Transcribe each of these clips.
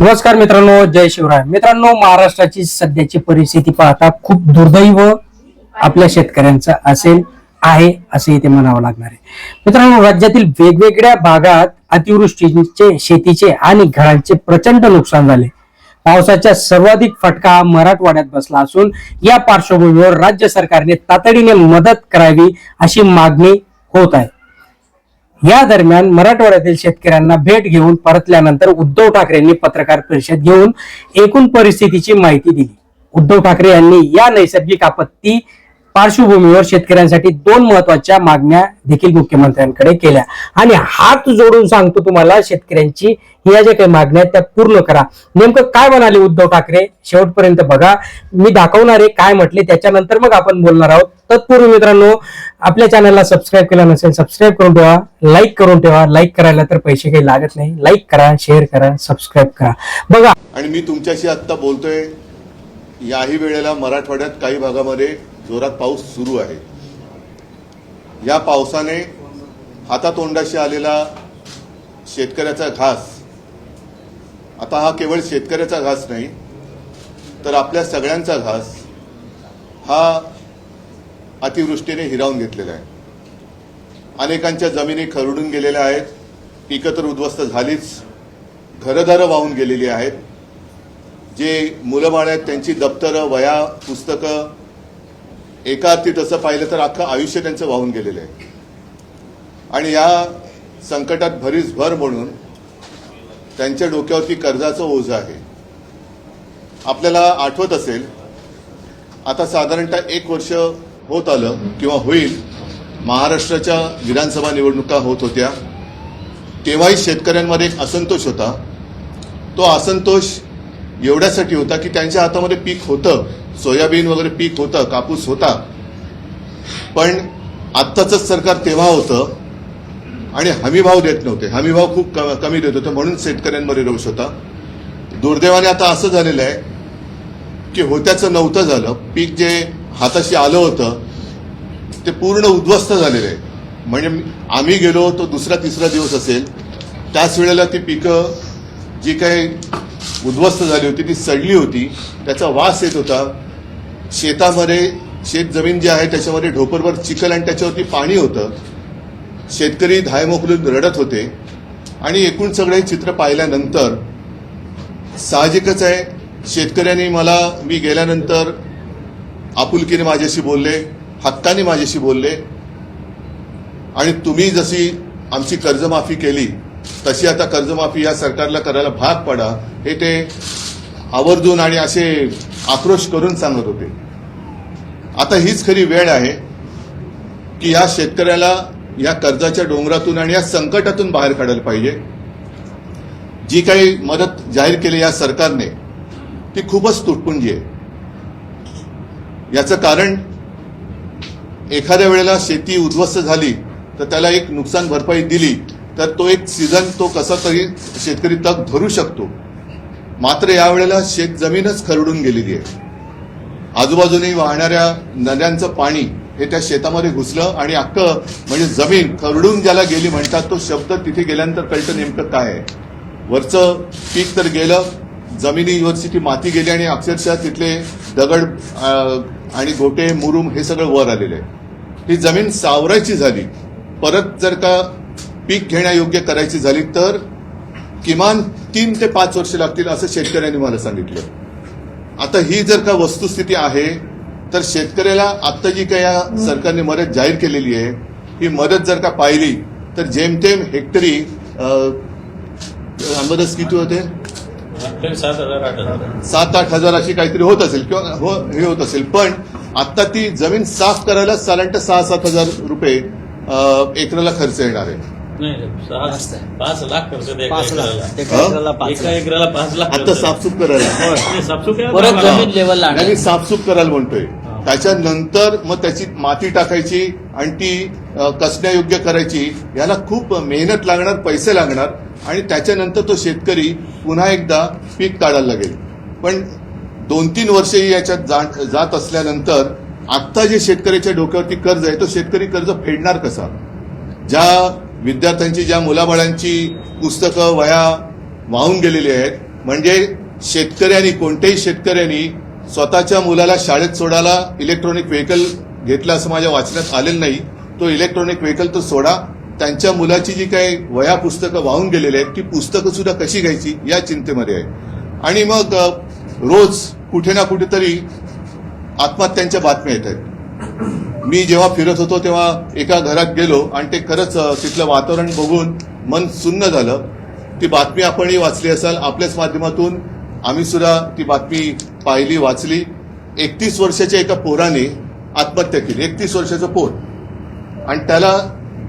नमस्कार मित्रांनो, जय शिवराय. मित्रांनो, महाराष्ट्राची सध्याची परिस्थिती पाहता खूप दुर्दैव आपल्या शेतकऱ्यांचं आहे असे इथे म्हणावं लागणार आहे. मित्रांनो, राज्यातील वेगवेगळ्या भागात अतिवृष्टीचे, शेतीचे आणि घरांचे प्रचंड नुकसान झाले. पावसाचा सर्वाधिक फटका हा मराठवाड्यात बसला असून या पार्श्वभूमीवर राज्य सरकारने तातडीने मदत करावी अशी मागणी होत आहे. या दरम्यान मराठवाड्यातील शेतकऱ्यांना भेट घेऊन परतल्यानंतर उद्धव ठाकरेंनी पत्रकार परिषद घेऊन एकूण परिस्थितीची माहिती दिली. उद्धव ठाकरे यांनी या नैसर्गिक आपत्ती पार्श्वभूमीवर शेतकऱ्यांसाठी 2 महत्वाच्या मागण्या देखील मुख्यमंत्र्यांकडे केल्या आणि हात जोडून सांगतो तुम्हाला, शेतकऱ्यांची या ज्या काही मागण्या आहेत त्या पूर्ण करा. नेमकं काय म्हणाले उद्धव ठाकरे शेवटपर्यंत बघा. मी दाखवणार आहे काय म्हटले, त्याच्यानंतर मग आपण बोलणार आहोत. तत्पूर्वी मित्रांनो, आपल्या चॅनलला सबस्क्राईब केलं नसेल सबस्क्राईब करून ठेवा, लाईक करून ठेवा. लाईक करायला तर पैसे काही लागत नाही. लाईक करा, शेअर करा, सबस्क्राईब करा. बघा, आणि मी तुमच्याशी आता बोलतोय, याही वेळेला मराठवाड्यात काही भागामध्ये जोरात पाऊस सुरू आहे. या पावसाने हातातोंडाशी आलेला शेतकऱ्याचा घास, आता हा केवळ शेतकऱ्याचा घास नाही तर आपल्या सगळ्यांचा घास हा अतिवृष्टीने हिरावून घेतलेला आहे. अनेकांच्या जमिनी खरडून गेलेल्या आहेत, पिकं तर उद्ध्वस्त झालीच, घरदारं वाहून गेलेली आहेत. जे मुलं बाळ आहेत त्यांची दप्तरं, वह्या, पुस्तकं, एका अर्थी तसं पाहिलं तर अख्खं आयुष्य त्यांचं वाहून गेलेलं आहे. आणि या संकटात भरीसभर म्हणून त्यांच्या डोक्यावरती कर्जाचं ओझं आहे. आपल्याला आठवत असेल, आता साधारणतः 1 वर्ष होत आलं किंवा होईल, महाराष्ट्राच्या विधानसभा निवडणुका होत होत्या. तेव्हाही शेतकऱ्यांमध्ये एक असंतोष होता. तो असंतोष एवढ्यासाठी होता की त्यांच्या हातामध्ये पीक होतं, सोयाबीन वगैरे पीक होतं, कापूस होता, पण आत्ताचंच सरकार तेव्हा होतं आणि हमीभाव देत नव्हते. हमीभाव खूप कमी देत होते, म्हणून शेतकऱ्यांमध्ये रोष होता. दुर्दैवाने आता असं झालेलं आहे की होत्याचं नव्हतं झालं. पीक जे हाताशी आलं होतं ते पूर्ण उद्ध्वस्त झालेलं आहे. म्हणजे आम्ही गेलो तो दुसरा तिसरा दिवस असेल, त्याच वेळेला ती पिकं जी काही उद्ध्वस्त झाली होती ती सडली होती, त्याचा वास येत होता. शेतामध्ये शेतजमीन जी आहे त्याच्यामध्ये ढोपरभर चिखल आणि त्याच्यावरती पाणी होतं. शेतकरी धायमोकलून रडत होते. आणि एकूण सगळे चित्र पाहिल्यानंतर साहजिकच आहे, शेतकऱ्यांनी मी गेल्यानंतर आपुलकीने माझ्याशी बोलले, हक्काने माझ्याशी बोलले. आणि तुम्ही जशी आमची कर्जमाफी केली तशी आता कर्जमाफी या सरकारला करायला भाग पडा, हे ते आवर्जून आणि असे आक्रोश करून सांगत होते. आता हीच खरी वेळ आहे की या शेतकऱ्याला या कर्जाच्या डोंगरातून आणि या संकटातून बाहेर काढायला पाहिजे. जी काही मदत जाहीर केली या सरकारने ती खूपच तुटपुंजी आहे. याचं कारण, एखाद्या वेळेला शेती उद्ध्वस्त झाली तर त्याला एक नुकसान भरपाई दिली तर तो एक सीझन तो कसा तरी शेतकरी तग धरू शकतो. मात्र यावेळेला शेतजमीनच खरडून गेलेली आहे. आजूबाजूने वाहणाऱ्या नद्यांचं पाणी हे त्या शेतामध्ये घुसलं आणि अख्खं म्हणजे जमीन खरडून ज्याला गेली म्हणतात, तो शब्द तिथे गेल्यानंतर कळतं नेमकं काय आहे. वरचं पीक तर गेलं, जमिनीवरची ती माती गेली आणि अक्षरशः तिथले दगड आणि गोटे, मुरुम हे सगळं वर आलेलं आहे. ही जमीन सावरायची झाली, परत जर का पीक घेण्यायोग्य करायची झाली तर किमान 3 ते 5 वर्ष लागतील असं शेतकऱ्यांनी मला सांगितलं. आता ही जर का वस्तुस्थिती आहे तर शेतकऱ्याला आत्ता जी काही या सरकारने मदत जाहीर केलेली आहे, ही मदत जर का पाहिली तर जेमतेम हेक्टरी अंदाज किती होते, 7-8 हजार अशी काहीतरी होत असेल किंवा हे होत असेल. पण आता ती जमीन साफ करायला साधारणतः 6-7 हजार रुपये एकराला खर्च येणार आहे. 5 लाख खर्च एका एकराला 5 लाख आता साफसूफ करायला, जमीन लेवल आणि साफसूफ करायला म्हणतोय. त्याच्यानंतर मग त्याची माती टाकायची आणि ती कसण्यायोग्य करायची. याला खूप मेहनत लागणार, पैसे लागणार आणि त्याच्यानंतर तो शेतकरी पुन्हा एकदा पीक काढायला लागेल. पण 2-3 वर्षही याच्यात जात असल्यानंतर आत्ता जे शेतकऱ्याच्या डोक्यावरती कर्ज आहे तो शेतकरी कर्ज फेडणार कसा. ज्या विद्यार्थ्यांची, ज्या मुलाबाळांची पुस्तकं, वह्या वाहून गेलेली आहेत, म्हणजे शेतकऱ्यांनी, कोणत्याही शेतकऱ्यांनी स्वतःच्या मुलाला शाळेत सोडायला इलेक्ट्रॉनिक व्हेकल घेतलं असं माझ्या वाचण्यात आलेलं नाही. तो इलेक्ट्रॉनिक व्हेकल तो सोडा, त्यांच्या मुलाची जी काही वह्या पुस्तकं वाहून गेलेली आहेत ती पुस्तकं सुद्धा कशी घ्यायची या चिंतेमध्ये आहे. आणि मग रोज कुठे ना कुठेतरी आत्महत्यांच्या बातम्या येत आहेत. मी जेव्हा फिरत होतो तेव्हा एका घरात गेलो आणि ते खरंच तिथलं वातावरण बघून मन सुन्न झालं. ती बातमी आपणही वाचली असाल, आपल्याच माध्यमातून आम्ही सुद्धा ती बातमी पाहिली, वाचली. 31 वर्षाच्या एका पोराने आत्महत्या केली. 31 वर्षाचं पोर, आणि त्याला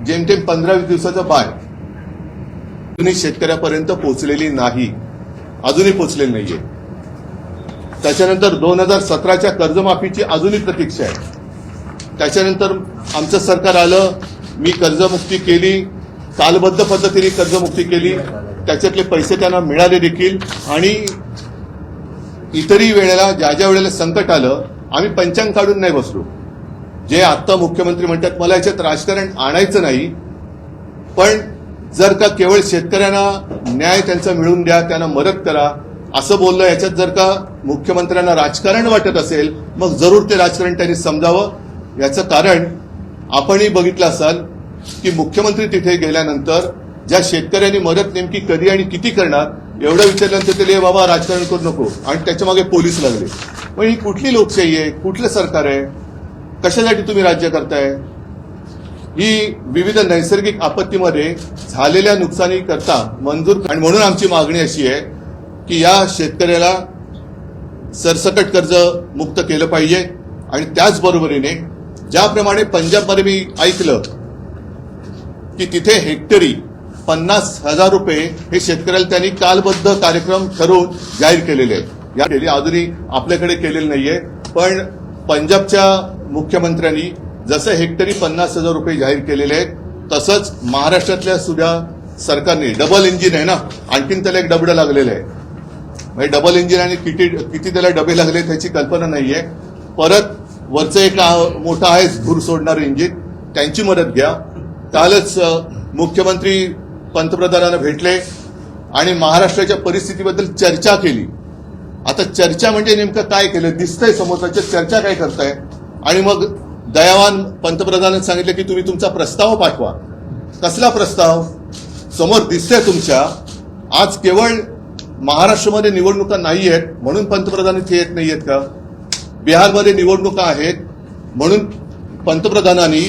जेमतेम 15-20 दिवसाचं बाळ. अजूनही शेतकऱ्यापर्यंत पोहोचलेली नाही, अजूनही पोहोचलेली नाहीये. त्याच्यानंतर 2017च्या कर्जमाफीची अजूनही प्रतीक्षा आहे. त्याच्यानंतर आमचं सरकार आलं, मी कर्जमुक्ती केली, कालबद्ध पद्धतीने कर्जमुक्ती केली, त्याच्यातले पैसे त्यांना मिळाले देखील. आणि इतरही वेळेला ज्या ज्या वेळेला संकट आलं आम्ही पंचांग काढून नाही बसलो. जे आत्ता मुख्यमंत्री म्हणतात मला याच्यात राजकारण आणायचं नाही, पण जर का केवळ शेतकऱ्यांना न्याय त्यांचा मिळवून द्या, त्यांना मदत करा असं बोललं, याच्यात जर का मुख्यमंत्र्यांना राजकारण वाटत असेल मग जरूर ते राजकारण त्यांनी समजावं. याचं कारण आपणही बघितलं असाल की मुख्यमंत्री तिथे गेल्यानंतर ज्या शेतकऱ्यांनी मदत नेमकी कधी आणि किती करणार एवढं विचारल्यानंतर ते बाबा राजकारण करू नको, आणि त्याच्या मागे पोलीस लागले. पण ही कुठली लोकशाही आहे, कुठलं सरकार आहे, कशासाठी तुम्ही राज्य करताय? ही विविध नैसर्गिक आपत्तीमध्ये झालेल्या नुकसानी करता मंजूर. आणि म्हणून आमची मागणी अशी आहे की या शेतकऱ्याला सरसकट कर्ज मुक्त केलं पाहिजे. आणि त्याचबरोबरीने ज्याप्रमाणे पंजाबमध्ये मी ऐकलं की तिथे हेक्टरी 50,000 रुपये हे शेतकऱ्याला त्यांनी कालबद्ध कार्यक्रम ठरवून जाहीर केलेले आहेत. या अजूनही आपल्याकडे केलेलं नाहीये, पण पंजाबच्या मुख्यमंत्र्यांनी जसं हेक्टरी 50,000 रुपये जाहीर केलेले आहेत तसंच महाराष्ट्रातल्या सुद्धा सरकारने, डबल इंजिन आहे ना, आणखीन त्याला एक डबडं लागलेलं आहे. म्हणजे डबल इंजिन आणि किती त्याला डबे लागले त्याची कल्पना नाहीये. परत वरचं एक मोठं आहे धूर सोडणारं इंजिन, त्यांची मदत घ्या. कालच मुख्यमंत्री पंतप्रधानांना भेटले आणि महाराष्ट्राच्या परिस्थितीबद्दल चर्चा केली. आता चर्चा म्हणजे नेमकं काय केलं दिसतंय समोरच्या, चर्चा काय करताय? आणि मग दयावान पंतप्रधानांनी सांगितलं की तुम्ही तुमचा प्रस्ताव पाठवा. कसला प्रस्ताव? समोर दिसतंय तुमच्या. आज केवळ महाराष्ट्रामध्ये निवडणुका नाही आहेत म्हणून पंतप्रधान इथे येत नाहीयेत का? बिहारमध्ये निवडणुका आहेत म्हणून पंतप्रधानांनी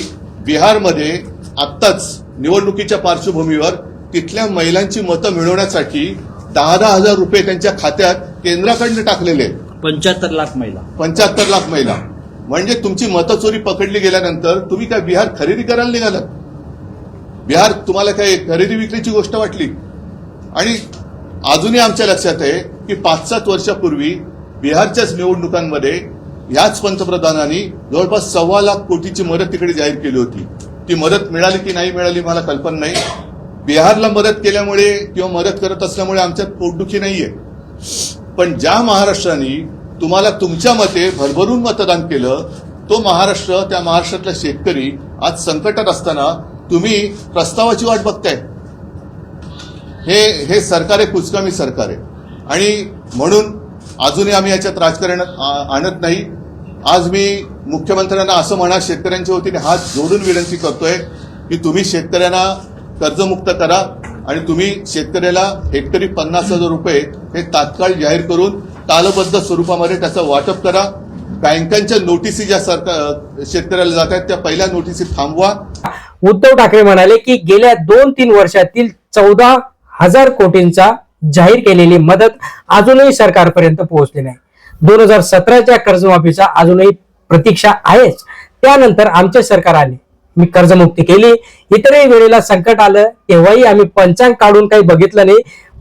बिहारमध्ये आत्ताच निवडणुकीच्या पार्श्वभूमीवर तिथल्या महिलांची मतं मिळवण्यासाठी 10,000 रुपये त्यांच्या खात्यात केंद्राकडनं टाकलेले आहेत. 75 लाख महिला. 75 लाख महिला. म्हणजे तुमची मतचोरी पकडली गेल्यानंतर तुम्ही काय बिहार खरेदी करायला निघालात? बिहार तुम्हाला काय खरेदी विक्रीची गोष्ट वाटली? आणि अजूनही आमच्या लक्षात आहे की 5-7 वर्षापूर्वी बिहारच्याच निवडणुकांमध्ये याच पंतप्रधानांनी जवळपास 1.25 लाख कोटीची मदत तिकडे जाहीर केली होती. ती मदत मिळाली की नाही मिळाली मला कल्पना नाही. बिहारला मदत केल्यामुळे किंवा मदत करत असल्यामुळे आमच्यात पोटदुखी नाहीये, पण ज्या महाराष्ट्राने तुम्हाला तुमच्या मते भरभरून मतदान केलं तो महाराष्ट्र, त्या महाराष्ट्रातला शेतकरी आज संकटात असताना तुम्ही प्रस्तावाची वाट बघताय. हे सरकार आहे, कुचकामी सरकार आहे. आणि म्हणून अजूनही आम्ही याच्यात राजकारण आणत नाही. आज मी मुख्यमंत्र्यांना असं म्हणा, शेतकऱ्यांच्या वतीने हात जोडून विनंती करतोय की तुम्ही शेतकऱ्यांना कर्जमुक्त करा आणि तुम्ही शेतकऱ्याला हेक्टरी 50,000 रुपये हे तात्काळ जाहीर करून कालबद्ध स्वरूपामध्ये त्याचं वाटप करा. बँकांच्या नोटिसी ज्या सरकार शेतकऱ्याला जात आहेत त्या पहिल्या नोटिसी थांबवा. उद्धव ठाकरे म्हणाले की गेल्या 2-3 वर्षातील 14,000 कोटींचा जाहीर केलेली मदत अजूनही सरकारपर्यंत पोहोचली नाही. 2017च्या कर्जमाफीचा अजूनही प्रतीक्षा आहेच. त्यानंतर आमचे सरकार आले, मी कर्जमुक्ती केली. इतरही वेळेला संकट आलं तेव्हाही आम्ही पंचांग काढून काही बघितलं नाही.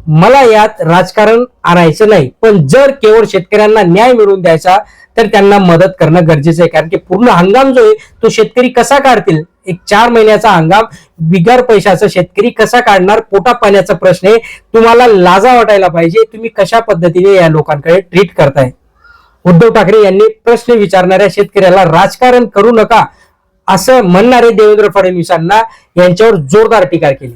मला यात राजकारण आणायचं नाही, पण जर केवळ शेतकऱ्यांना न्याय मिळवून द्यायचा तर त्यांना मदत करणं गरजेचं आहे. कारण की पूर्ण हंगाम जो आहे तो शेतकरी कसा काढतील? एक 4 महिन्याचा हंगाम बिगर पैशाचा शेतकरी कसा काढणार? पोटा पाण्याचा प्रश्न आहे. तुम्हाला लाजा वाटायला पाहिजे. तुम्ही कशा पद्धतीने या लोकांकडे ट्रीट करताय? उद्धव ठाकरे यांनी प्रश्न विचारणाऱ्या शेतकऱ्याला राजकारण करू नका असं म्हणणारे देवेंद्र फडणवीसांना यांच्यावर जोरदार टीका केली.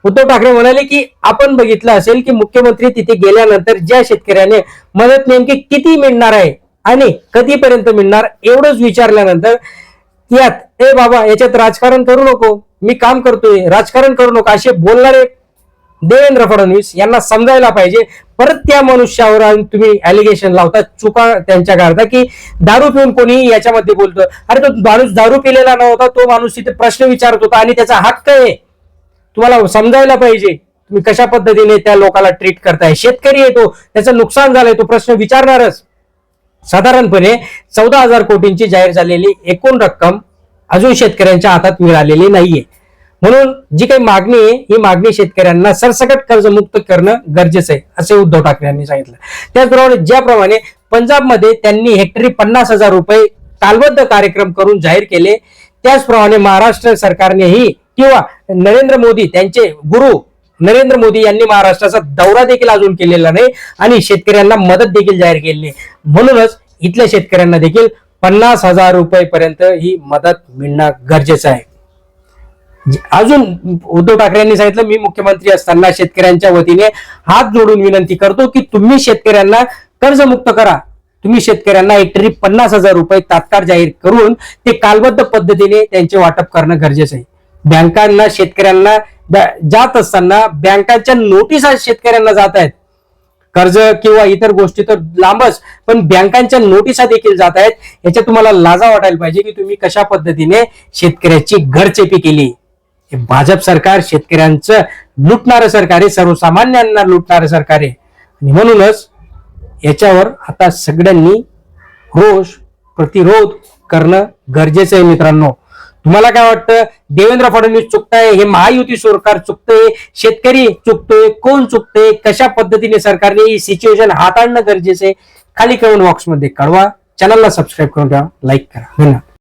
उद्धव ठाकरे म्हणाले की आपण बघितलं असेल की मुख्यमंत्री तिथे गेल्यानंतर ज्या शेतकऱ्याने मदत नेमकी किती मिळणार आहे आणि कधीपर्यंत मिळणार एवढंच विचारल्यानंतर यात ए बाबा याच्यात राजकारण करू नको, मी काम करतोय, राजकारण करू नका असे बोलणारे देवेंद्र फडणवीस यांना समजायला पाहिजे. परत त्या मनुष्यावर तुम्ही अलिगेशन लावता, चुका त्यांच्या काढता की दारू पिऊन कोणी याच्यामध्ये बोलतो. अरे तो माणूस दारू पिलेला नव्हता, तो माणूस तिथे प्रश्न विचारत होता आणि त्याचा हक्क आहे. तुम्हाला समजायला पाहिजे तुम्ही कशा पद्धतीने त्या लोकांना ट्रीट करताय. शेतकरी आहे तो, त्याचं नुकसान झालंय, तो प्रश्न विचारणारच. साधारणपणे 14,000 कोटींची जाहीर झालेली एकूण रक्कम अजून शेतकऱ्यांच्या हातात मिळालेली नाहीये. म्हणून जी काही मागणी आहे ही मागणी शेतकऱ्यांना सरसकट कर्जमुक्त करणं गरजेचं आहे असे उद्धव ठाकरे यांनी सांगितलं. त्याचप्रमाणे ज्याप्रमाणे पंजाबमध्ये त्यांनी हेक्टरी 50,000 रुपये कालबद्ध कार्यक्रम करून जाहीर केले, त्याचप्रमाणे महाराष्ट्र सरकारनेही किंवा नरेंद्र मोदी त्यांचे गुरु नरेंद्र मोदी यांनी महाराष्ट्राचा दौरा देखील अजून केलेला नाही आणि शेतकऱ्यांना मदत देखील जाहीर केली नाही. म्हणूनच इथल्या शेतकऱ्यांना देखील 50,000 रुपयेपर्यंत ही मदत मिळणं गरजेचं आहे. अजून उद्धव ठाकरे यांनी सांगितलं, मी मुख्यमंत्री असताना शेतकऱ्यांच्या वतीने हात जोडून विनंती करतो की तुम्ही शेतकऱ्यांना कर्जमुक्त करा. तुम्ही शेतकऱ्यांना हेक्टरी 50,000 रुपये तात्काळ जाहीर करून ते कालबद्ध पद्धतीने त्यांचे वाटप करणं गरजेचं आहे. बँकांना शेतकऱ्यांना जात असताना बँकांच्या नोटिसा शेतकऱ्यांना जात आहेत. कर्ज किंवा इतर गोष्टी तर लांबच, पण बँकांच्या नोटिसा देखील जात आहेत. याच्या तुम्हाला लाजा वाटायला पाहिजे की तुम्ही कशा पद्धतीने शेतकऱ्याची घरचेपी केली. हे भाजप सरकार शेतकऱ्यांचं लुटणारं सरकार आहे, सर्वसामान्यांना लुटणारं सरकार आहे. आणि म्हणूनच याच्यावर आता सगळ्यांनी रोष प्रतिरोध करणं गरजेचं आहे. मित्रांनो, तुम्हाला काय वाटतं? देवेंद्र फडणवीस चुकताय, हे महायुती सरकार चुकतंय, शेतकरी चुकतोय, कोण चुकतंय, कशा पद्धतीने सरकारने ही सिच्युएशन हाताळणं गरजेचं आहे? खाली कमेंट बॉक्समध्ये कळवा. चॅनलला सबस्क्राईब करून ठेवा, लाईक करा. धन्यवाद.